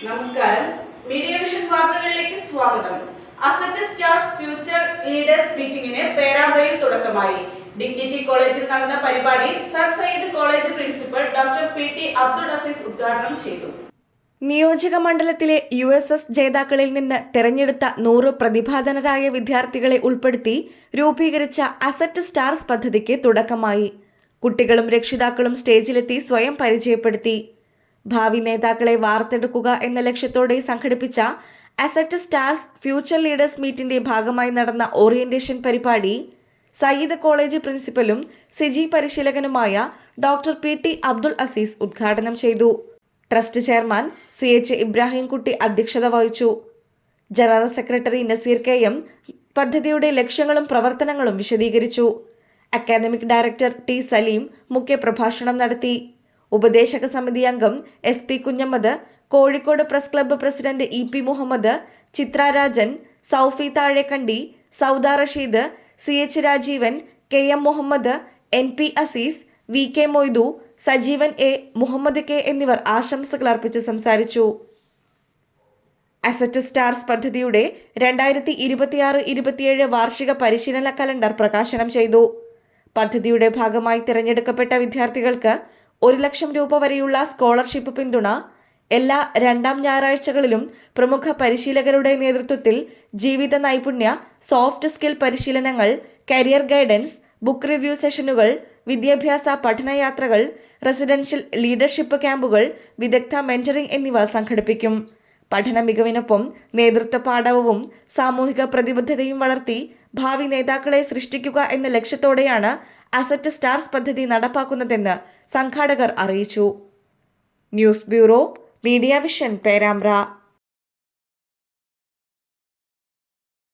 നമസ്കാരം. Media Vision വാർത്തകളിലേക്ക് സ്വാഗതം. അസറ്റ് സ്റ്റാർസ് ഫ്യൂച്ചർ ലീഡേഴ്സ് മീറ്റിംഗിന് പേരാമ്പ്രയിൽ തുടക്കമായി. ഡിഗ്നിറ്റി കോളേജിൽ നടന്ന പരിപാടി sir Syed college principal doctor PT Abdul Azeez ഉദ്ഘാടനം ചെയ്തു. നിയോജക മണ്ഡലത്തിലെ USS ജേതാക്കളിൽ നിന്ന് തെരഞ്ഞെടുത്ത 100 പ്രതിഭാധനരായ വിദ്യാർത്ഥികളെ ഉൾപ്പെടുത്തി രൂപീകരിച്ച അസറ്റ് സ്റ്റാർസ് പദ്ധതിക്ക് തുടക്കമായി. കുട്ടികളും രക്ഷിതാക്കളും സ്റ്റേജിലെത്തി സ്വയം പരിചയപ്പെടുത്തി. ഭാവി നേതാക്കളെ വാർത്തെടുക്കുക എന്ന ലക്ഷ്യത്തോടെ സംഘടിപ്പിച്ച അസറ്റ് സ്റ്റാർസ് ഫ്യൂച്ചർ ലീഡേഴ്സ് മീറ്റിന്റെ ഭാഗമായി നടന്ന ഓറിയന്റേഷൻ പരിപാടി സയ്യിദ് കോളേജ് പ്രിൻസിപ്പലും സിജി പരിശീലകനുമായ ഡോക്ടർ PT അബ്ദുൾ അസീസ് ഉദ്ഘാടനം ചെയ്തു. ട്രസ്റ്റ് ചെയർമാൻ CH ഇബ്രാഹിംകുട്ടി അധ്യക്ഷത വഹിച്ചു. ജനറൽ സെക്രട്ടറി നസീർ KM പദ്ധതിയുടെ ലക്ഷ്യങ്ങളും പ്രവർത്തനങ്ങളും വിശദീകരിച്ചു. അക്കാദമിക് ഡയറക്ടർ T സലീം മുഖ്യപ്രഭാഷണം നടത്തി. ഉപദേശക സമിതി അംഗം SP Kunhammad, Kozhikode press club president EP Muhammad, Chitra Rajan, Soufi Thazhekandi, Sauda Rasheed, CH Rajeevan, KM Muhammad, NP Azeez, VK Moidu, Sajeevan A, Muhammad K എന്നിവർ ആശംസകൾ അർപ്പിച്ച് സംസാരിച്ചു. അസറ്റ് സ്റ്റാർസ് പദ്ധതിയുടെ 2026-27 വാർഷിക പരിശീലന കലണ്ടർ പ്രകാശനം ചെയ്തു. പദ്ധതിയുടെ ഭാഗമായി തിരഞ്ഞെടുക്കപ്പെട്ട വിദ്യാർത്ഥികൾക്ക് 1 ലക്ഷം രൂപ വരെയുള്ള സ്കോളർഷിപ്പ് പിന്തുണ, എല്ലാ 2ാം ഞായറാഴ്ചകളിലും പ്രമുഖ പരിശീലകരുടെ നേതൃത്വത്തിൽ ജീവിത നൈപുണ്യ, സോഫ്റ്റ് സ്കിൽ പരിശീലനങ്ങൾ, കരിയർ ഗൈഡൻസ്, ബുക്ക് റിവ്യൂ സെഷനുകൾ, വിദ്യാഭ്യാസ പഠനയാത്രകൾ, റെസിഡൻഷ്യൽ ലീഡർഷിപ്പ് ക്യാമ്പുകൾ, വിദഗ്ധ മെന്ററിംഗ് എന്നിവ സംഘടിപ്പിക്കും. പഠന മികവിനൊപ്പം നേതൃത്വ പാഠവും സാമൂഹിക പ്രതിബദ്ധതയും വളർത്തി ഭാവി നേതാക്കളെ സൃഷ്ടിക്കുക എന്ന ലക്ഷ്യത്തോടെയാണ് അസറ്റ് സ്റ്റാർസ് പദ്ധതി നടപ്പാക്കുന്നതെന്ന് സംഘാടകർ അറിയിച്ചു. News bureau, media vision, Perambra.